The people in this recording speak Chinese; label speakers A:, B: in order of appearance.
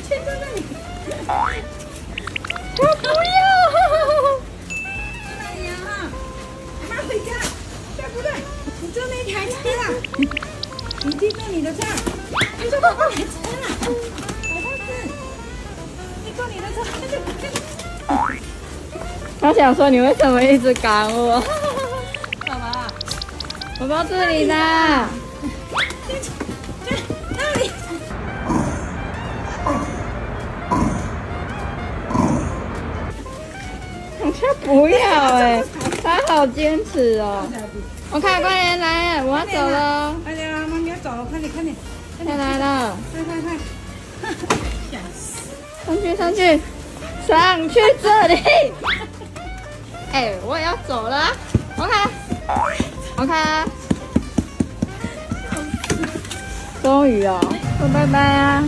A: 牵在那里。
B: 我不要。
A: 在哪里啊？妈回家，对不对？你坐那台车啊？你去坐你的车。你坐爸爸的车啦，好大声！你坐你的车，快点快点。
B: 他想说你为什么一直赶我？
A: 干嘛？
B: 宝宝这里呢。
A: 那里。
B: 他不要哎、他好坚持哦。我看，快点来，我要走了，
A: 快点啦，妈咪要走了，快点快点，
B: 要来了，
A: 快快快！吓死！
B: 上去上去上去这里。哎、我也要走了。OK，终于哦，说拜拜啊。